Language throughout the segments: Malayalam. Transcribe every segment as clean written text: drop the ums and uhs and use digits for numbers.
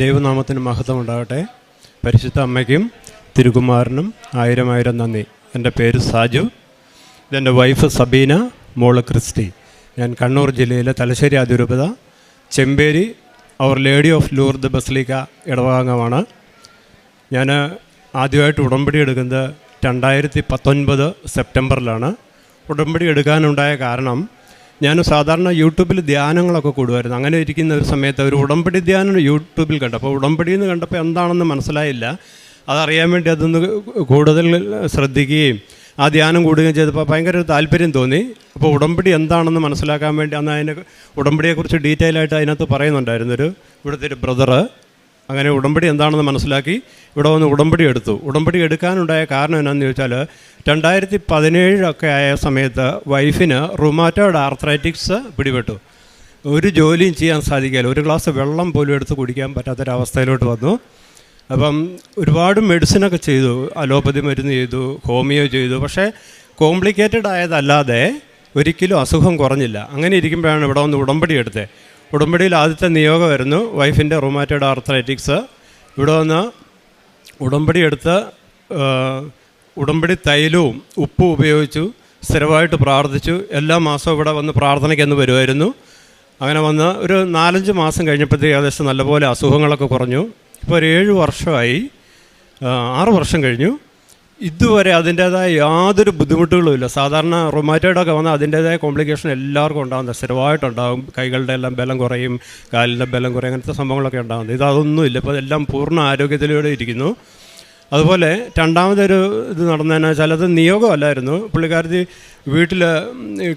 ദൈവനാമത്തിന് മഹത്വം ഉണ്ടാകട്ടെ. പരിശുദ്ധ അമ്മയ്ക്കും തിരുകുമാരനും ആയിരം ആയിരം നന്ദി. എൻ്റെ പേര് സാജു. ഇതെൻ്റെ വൈഫ് സബീന, മോള് ക്രിസ്റ്റി. ഞാൻ കണ്ണൂർ ജില്ലയിലെ തലശ്ശേരി അതിരൂപത ചെമ്പേരി അവർ ലേഡി ഓഫ് ലൂർദ് ബസലിക്ക ഇടവകാംഗമാണ്. ഞാൻ ആദ്യമായിട്ട് ഉടമ്പടി എടുക്കുന്നത് 2019 സെപ്റ്റംബറിലാണ്. ഉടമ്പടി എടുക്കാനുണ്ടായ കാരണം, ഞാൻ സാധാരണ യൂട്യൂബിൽ ധ്യാനങ്ങളൊക്കെ കൂടുമായിരുന്നു. അങ്ങനെ ഇരിക്കുന്ന ഒരു സമയത്ത് ഒരു ഉടമ്പടി ധ്യാനം യൂട്യൂബിൽ കണ്ടപ്പോൾ ഉടമ്പടി എന്ന് കണ്ടപ്പോൾ എന്താണെന്ന് മനസ്സിലായില്ല. അതറിയാൻ വേണ്ടി അതൊന്ന് കൂടുതൽ ശ്രദ്ധിക്കുകയും ആ ധ്യാനം കൂടുകയും ചെയ്തപ്പോൾ ഭയങ്കര താല്പര്യം തോന്നി. അപ്പോൾ ഉടമ്പടി എന്താണെന്ന് മനസ്സിലാക്കാൻ വേണ്ടി അന്ന് അതിനെ ഉടമ്പടിയെക്കുറിച്ച് ഡീറ്റെയിൽ ആയിട്ട് അതിനകത്ത് പറയുന്നുണ്ടായിരുന്നു ഇവിടുത്തെ ഒരു ബ്രദറ്. അങ്ങനെ ഉടമ്പടി എന്താണെന്ന് മനസ്സിലാക്കി ഇവിടെ വന്ന് ഉടമ്പടി എടുത്തു. ഉടമ്പടി എടുക്കാനുണ്ടായ കാരണം എന്നാന്ന് ചോദിച്ചാൽ, 2017 ആയ സമയത്ത് വൈഫിന് റുമാറ്റോയ്ഡ് ആർത്രൈറ്റിക്സ് പിടിപെട്ടു. ഒരു ജോലിയും ചെയ്യാൻ സാധിക്കില്ല. ഒരു ഗ്ലാസ് വെള്ളം പോലും എടുത്ത് കുടിക്കാൻ പറ്റാത്തൊരവസ്ഥയിലോട്ട് വന്നു. അപ്പം ഒരുപാട് മെഡിസിനൊക്കെ ചെയ്തു, അലോപ്പതി മരുന്ന് ചെയ്തു, ഹോമിയോ ചെയ്തു. പക്ഷേ കോംപ്ലിക്കേറ്റഡ് ആയതല്ലാതെ ഒരിക്കലും അസുഖം കുറഞ്ഞില്ല. അങ്ങനെ ഇരിക്കുമ്പോഴാണ് ഇവിടെ വന്ന് ഉടമ്പടി എടുത്തത്. ഉടമ്പടിയിൽ ആദ്യത്തെ നിയോഗമായിരുന്നു വൈഫിൻ്റെ റുമാറ്റോയ്ഡ് ആർത്രൈറ്റിക്സ്. ഇവിടെ വന്ന് ഉടമ്പടി എടുത്ത് ഉടമ്പടി തൈലവും ഉപ്പും ഉപയോഗിച്ചു, സ്ഥിരമായിട്ട് പ്രാർത്ഥിച്ചു. എല്ലാ മാസവും ഇവിടെ വന്ന് പ്രാർത്ഥനയ്ക്കെന്ന് വരുമായിരുന്നു. അങ്ങനെ വന്ന് ഒരു 4-5 മാസം കഴിഞ്ഞപ്പോഴത്തേക്ക് ഏകദേശം നല്ലപോലെ അസുഖങ്ങളൊക്കെ കുറഞ്ഞു. ഇപ്പോൾ ഒരു 7 വർഷമായി, 6 വർഷം കഴിഞ്ഞു. ഇതുവരെ അതിൻ്റേതായ യാതൊരു ബുദ്ധിമുട്ടുകളും ഇല്ല. സാധാരണ റൊമാറ്റോയിഡൊക്കെ വന്നാൽ അതിൻ്റേതായ കോംപ്ലിക്കേഷൻ എല്ലാവർക്കും ഉണ്ടാകുന്നത് സ്ഥിരമായിട്ടുണ്ടാകും. കൈകളുടെ എല്ലാം ബലം കുറയും, കാലിൻ്റെ ബലം കുറയും, അങ്ങനത്തെ സംഭവങ്ങളൊക്കെ ഉണ്ടാകുന്നത്. ഇതൊന്നുമില്ല. ഇപ്പോൾ എല്ലാം പൂർണ്ണ ആരോഗ്യത്തിലൂടെ ഇരിക്കുന്നു. അതുപോലെ രണ്ടാമതൊരു ഇത് നടന്നതെന്ന് വെച്ചാൽ, അത് നിയോഗമല്ലായിരുന്നു. പുള്ളിക്കാരത്തി വീട്ടിൽ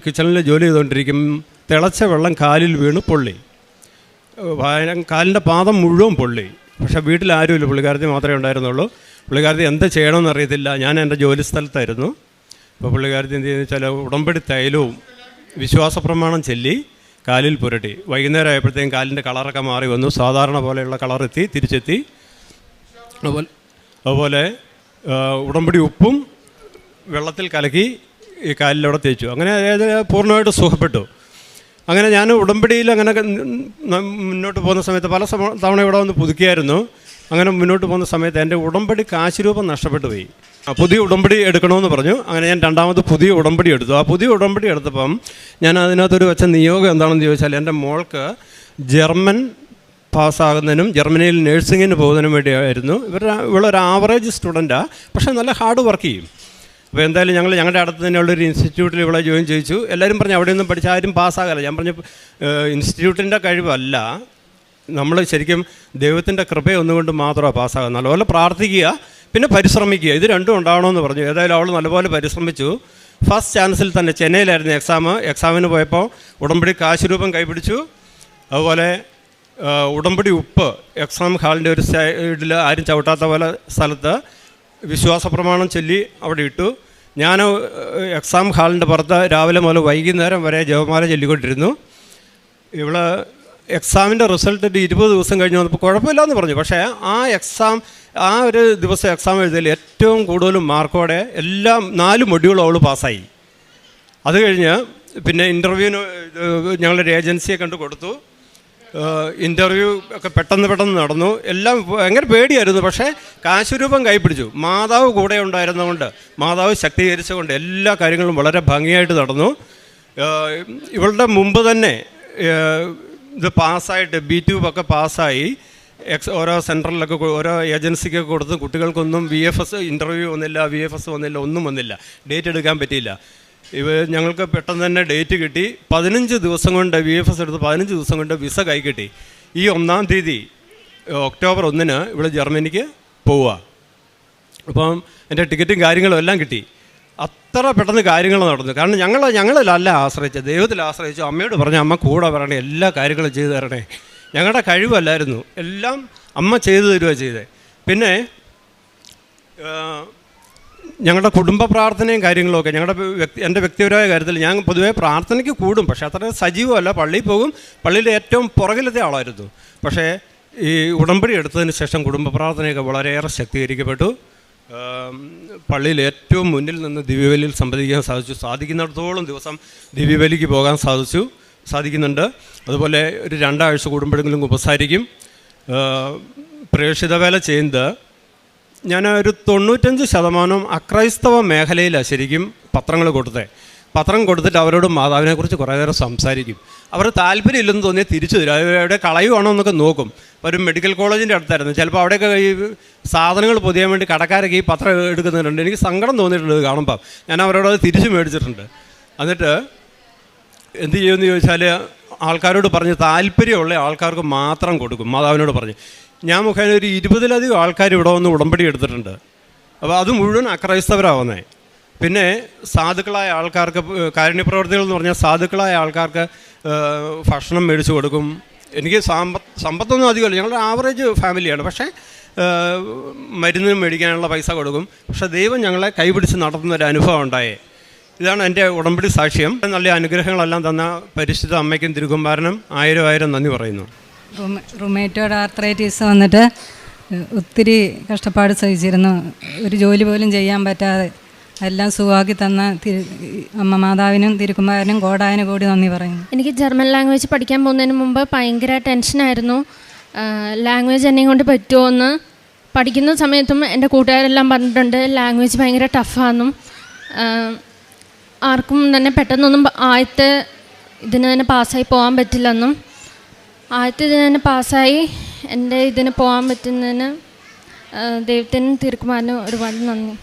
കിച്ചണിൽ ജോലി ചെയ്തുകൊണ്ടിരിക്കും. തിളച്ച വെള്ളം കാലിൽ വീണ് പൊള്ളി, കാലിൻ്റെ പാദം മുഴുവൻ പൊള്ളി. പക്ഷേ വീട്ടിൽ ആരുമില്ല, പുള്ളിക്കാരത്തി മാത്രമേ ഉണ്ടായിരുന്നുള്ളൂ. പുള്ളിക്കാരത്തി എന്ത് ചെയ്യണമെന്ന് അറിയത്തില്ല. ഞാൻ എൻ്റെ ജോലി സ്ഥലത്തായിരുന്നു. അപ്പോൾ പുള്ളിക്കാരത്തി എന്ത് ചെയ്യുന്നത് വെച്ചാൽ, ഉടമ്പടി തൈലവും വിശ്വാസ പ്രമാണം ചൊല്ലി കാലിൽ പുരട്ടി. വൈകുന്നേരം ആയപ്പോഴത്തേക്കും കാലിൻ്റെ കളറൊക്കെ മാറി വന്നു. സാധാരണ പോലെയുള്ള കളറെത്തി, തിരിച്ചെത്തി. അതുപോലെ ഉടമ്പടി ഉപ്പും വെള്ളത്തിൽ കലക്കി ഈ കാലിലൂടെ തേച്ചു. അങ്ങനെ അതായത് പൂർണ്ണമായിട്ട് സുഖപ്പെട്ടു. അങ്ങനെ ഞാൻ ഉടമ്പടിയിൽ അങ്ങനെ മുന്നോട്ട് പോകുന്ന സമയത്ത് പല തവണ ഇവിടെ വന്ന് പുതുക്കിയായിരുന്നു. അങ്ങനെ മുന്നോട്ട് പോകുന്ന സമയത്ത് എൻ്റെ ഉടമ്പടി കാശ് രൂപം നഷ്ടപ്പെട്ടു പോയി. പുതിയ ഉടമ്പടി എടുക്കണമെന്ന് പറഞ്ഞു. അങ്ങനെ ഞാൻ രണ്ടാമത് പുതിയ ഉടമ്പടി എടുത്തു. ആ പുതിയ ഉടമ്പടി എടുത്തപ്പം ഞാൻ അതിനകത്തൊരു വെച്ച നിയോഗം എന്താണെന്ന് ചോദിച്ചാൽ, എൻ്റെ മോൾക്ക് ജർമ്മൻ പാസ്സാകുന്നതിനും ജർമ്മനിയിൽ നേഴ്സിങ്ങിന് പോകുന്നതിനും വേണ്ടിയായിരുന്നു. ഇവളൊരു ആവറേജ് സ്റ്റുഡൻറ്റാണ്, പക്ഷേ നല്ല ഹാർഡ് വർക്ക് ചെയ്യും. അപ്പോൾ എന്തായാലും ഞങ്ങളുടെ അടുത്ത് തന്നെയുള്ളൊരു ഇൻസ്റ്റിറ്റ്യൂട്ടിൽ ഇവിടെ ജോയിൻ ചെയ്യിച്ചു. എല്ലാവരും പറഞ്ഞു അവിടെയൊന്നും പഠിച്ചാൽ ആരും പാസ്സാകില്ല. ഞാൻ പറഞ്ഞു ഇൻസ്റ്റിറ്റ്യൂട്ടിൻ്റെ കഴിവല്ല, നമ്മൾ ശരിക്കും ദൈവത്തിൻ്റെ കൃപയൊന്നുകൊണ്ട് മാത്രമാണ് പാസ്സാകുക. നല്ലപോലെ പ്രാർത്ഥിക്കുക, പിന്നെ പരിശ്രമിക്കുക, ഇത് രണ്ടും ഉണ്ടാവണമെന്ന് പറഞ്ഞു. ഏതായാലും അവൾ നല്ലപോലെ പരിശ്രമിച്ചു. ഫസ്റ്റ് ചാൻസിൽ തന്നെ ചെന്നൈയിലായിരുന്നു എക്സാമിന് പോയപ്പോൾ ഉടമ്പടി കാശ് രൂപം കൈപിടിച്ചു. അതുപോലെ ഉടമ്പടി ഉപ്പ് എക്സാം ഹാളിൻ്റെ ഒരു സൈഡിൽ ആരും ചവിട്ടാത്ത പോലെ സ്ഥലത്ത് വിശ്വാസ പ്രമാണം ചൊല്ലി അവിടെ ഇട്ടു. ഞാൻ എക്സാം ഹാളിൻ്റെ പുറത്ത് രാവിലെ മുതൽ വൈകുന്നേരം വരെ ജപമാല ചൊല്ലിക്കൊണ്ടിരുന്നു. ഇവള് എക്സാമിൻ്റെ റിസൾട്ട് 20 ദിവസം കഴിഞ്ഞ് വന്നപ്പോൾ കുഴപ്പമില്ലയെന്ന് പറഞ്ഞു. പക്ഷേ ആ ഒരു ദിവസം എക്സാം എഴുതിയതിൽ ഏറ്റവും കൂടുതൽ മാർക്കോടെ എല്ലാം 4 മൊഡ്യൂളും അവൾ പാസ്സായി. അത് കഴിഞ്ഞ് പിന്നെ ഇൻ്റർവ്യൂവിന് ഞങ്ങളൊരു ഏജൻസിയെ കണ്ടു കൊടുത്തു. ഇൻ്റർവ്യൂ ഒക്കെ പെട്ടെന്ന് നടന്നു. എല്ലാം ഭയങ്കര പേടിയായിരുന്നു. പക്ഷേ കാശുരൂപം കൈപ്പിടിച്ചു. മാതാവ് കൂടെ ഉണ്ടായിരുന്നതുകൊണ്ട്, മാതാവ് ശക്തീകരിച്ചുകൊണ്ട് എല്ലാ കാര്യങ്ങളും വളരെ ഭംഗിയായിട്ട് നടന്നു. ഇവളുടെ മുമ്പ് തന്നെ ഇത് പാസ്സായിട്ട് B2 ഒക്കെ പാസ്സായി ഓരോ സെൻറ്ററിലൊക്കെ ഓരോ ഏജൻസിക്കൊക്കെ കൊടുത്ത് കുട്ടികൾക്കൊന്നും VFS ഇൻ്റർവ്യൂ വന്നില്ല, VFS വന്നില്ല, ഒന്നും വന്നില്ല. ഡേറ്റ് എടുക്കാൻ പറ്റിയില്ല. ഞങ്ങൾക്ക് പെട്ടെന്ന് തന്നെ ഡേറ്റ് കിട്ടി. 15 ദിവസം കൊണ്ട് VFS എടുത്ത് 15 ദിവസം കൊണ്ട് വിസ കൈ കിട്ടി. ഈ 1-ാം തീയതി ഒക്ടോബർ 1-ന് ഇവിടെ ജർമ്മനിക്ക് പോവുക. അപ്പം എൻ്റെ ടിക്കറ്റും കാര്യങ്ങളും എല്ലാം കിട്ടി. അത്ര പെട്ടെന്ന് കാര്യങ്ങൾ നടന്നു. കാരണം ഞങ്ങളിലല്ല ആശ്രയിച്ചത്, ദൈവത്തിൽ ആശ്രയിച്ചു. അമ്മയോട് പറഞ്ഞു, അമ്മ കൂടെ വരണേ, എല്ലാ കാര്യങ്ങളും ചെയ്തു തരണേ. ഞങ്ങളുടെ കഴിവല്ലായിരുന്നു, എല്ലാം അമ്മ ചെയ്തു തരുക ചെയ്തേ. പിന്നെ ഞങ്ങളുടെ കുടുംബ പ്രാർത്ഥനയും കാര്യങ്ങളുമൊക്കെ എൻ്റെ വ്യക്തിപരമായ കാര്യത്തിൽ ഞാൻ പൊതുവേ പ്രാർത്ഥനയ്ക്ക് കൂടും, പക്ഷേ അത്ര സജീവമല്ല. പള്ളിയിൽ പോകും, പള്ളിയിൽ ഏറ്റവും പുറകിലത്തെ ആളായിരുന്നു. പക്ഷേ ഈ ഉടമ്പടി എടുത്തതിന് ശേഷം കുടുംബ പ്രാർത്ഥനയൊക്കെ വളരെയേറെ ശക്തീകരിക്കപ്പെട്ടു. പള്ളിയിൽ ഏറ്റവും മുന്നിൽ നിന്ന് ദിവ്യബലിയിൽ സംബന്ധിക്കാൻ സാധിക്കുന്നിടത്തോളം ദിവസം ദിവ്യബലിക്ക് പോകാൻ സാധിക്കുന്നുണ്ട്. അതുപോലെ ഒരു 2 ആഴ്ച കൂടുമ്പോഴെങ്കിലും ഉപസാരിക്കും. പ്രേക്ഷിത വേല ചെയ്യുന്നത് ഞാൻ ഒരു 95% അക്രൈസ്തവ മേഖലയിലാണ് ശരിക്കും പത്രങ്ങൾ കൊടുത്തത്. പത്രം കൊടുത്തിട്ട് അവരോട് മാതാവിനെക്കുറിച്ച് കുറേ നേരം സംസാരിക്കും. അവർ താല്പര്യമില്ലെന്ന് തോന്നിയാൽ തിരിച്ചു തരും. എവിടെ കളയുവാണോ എന്നൊക്കെ നോക്കും. ഒരു മെഡിക്കൽ കോളേജിൻ്റെ അടുത്തായിരുന്നു. ചിലപ്പോൾ അവിടെയൊക്കെ ഈ സാധനങ്ങൾ പൊതിയാൻ വേണ്ടി കടക്കാരൊക്കെ ഈ പത്രം എടുക്കുന്നുണ്ട്. എനിക്ക് സങ്കടം തോന്നിയിട്ടുണ്ട് കാണുമ്പോൾ. ഞാൻ അവരോട് അത് തിരിച്ചു മേടിച്ചിട്ടുണ്ട്. എന്നിട്ട് എന്ത് ചെയ്യുമെന്ന് ചോദിച്ചാൽ ആൾക്കാരോട് പറഞ്ഞ് താല്പര്യമുള്ള ആൾക്കാർക്ക് മാത്രം കൊടുക്കും. മാതാവിനോട് പറഞ്ഞ് ഞാൻ മുഖേന ഒരു 20-ലധികം ആൾക്കാർ ഇവിടെ വന്ന് ഉടമ്പടി എടുത്തിട്ടുണ്ട്. അപ്പോൾ അത് മുഴുവൻ അക്രൈസ്തവരാവുന്നത്. പിന്നെ സാധുക്കളായ ആൾക്കാർക്ക് കാരുണ്യപ്രവർത്തികൾ എന്ന് പറഞ്ഞാൽ സാധുക്കളായ ആൾക്കാർക്ക് ഭക്ഷണം മേടിച്ചു കൊടുക്കും. എനിക്ക് സമ്പത്തൊന്നും അധികമല്ല, ഞങ്ങളുടെ ആവറേജ് ഫാമിലിയാണ്. പക്ഷേ മരുന്ന് മേടിക്കാനുള്ള പൈസ കൊടുക്കും. പക്ഷേ ദൈവം ഞങ്ങളെ കൈപിടിച്ച് നടത്തുന്നൊരു അനുഭവം ഉണ്ടായേ. ഇതാണ് എൻ്റെ ഉടമ്പടി സാക്ഷ്യം. നല്ല അനുഗ്രഹങ്ങളെല്ലാം തന്ന പരിശുദ്ധ അമ്മയ്ക്കും തിരുക്കുമ്പാരനും 1000 നന്ദി പറയുന്നു. റുമേറ്റോഡ് ആർത്രൈറ്റിസ് വന്നിട്ട് ഒത്തിരി കഷ്ടപ്പാട് സഹിച്ചിരുന്നു. ഒരു ജോലി പോലും ചെയ്യാൻ പറ്റാതെ എല്ലാം സുഖമാക്കി തന്ന അമ്മ മാതാവിനും തിരുക്കുമ്പാരനും കോടാനും കൂടി നന്ദി പറയുന്നു. എനിക്ക് ജർമ്മൻ ലാംഗ്വേജ് പഠിക്കാൻ പോകുന്നതിന് മുമ്പ് ഭയങ്കര ടെൻഷനായിരുന്നു. ലാംഗ്വേജ് എന്നെ കൊണ്ട് പറ്റുമോ എന്ന്. പഠിക്കുന്ന സമയത്തും എൻ്റെ കൂട്ടുകാരെല്ലാം പറഞ്ഞിട്ടുണ്ട് ലാംഗ്വേജ് ഭയങ്കര ടഫാണെന്നും ആർക്കും തന്നെ പെട്ടെന്നൊന്നും ആദ്യത്തെ ഇതിന് തന്നെ പാസ്സായി പോകാൻ പറ്റില്ലെന്നും. ആദ്യത്തെ ഇതിന് തന്നെ പാസ്സായി എൻ്റെ ഇതിന് പോകാൻ പറ്റുന്നതിന് ദൈവത്തിനും തിരുക്കുമ്പാരനും ഒരുപാട് നന്ദി.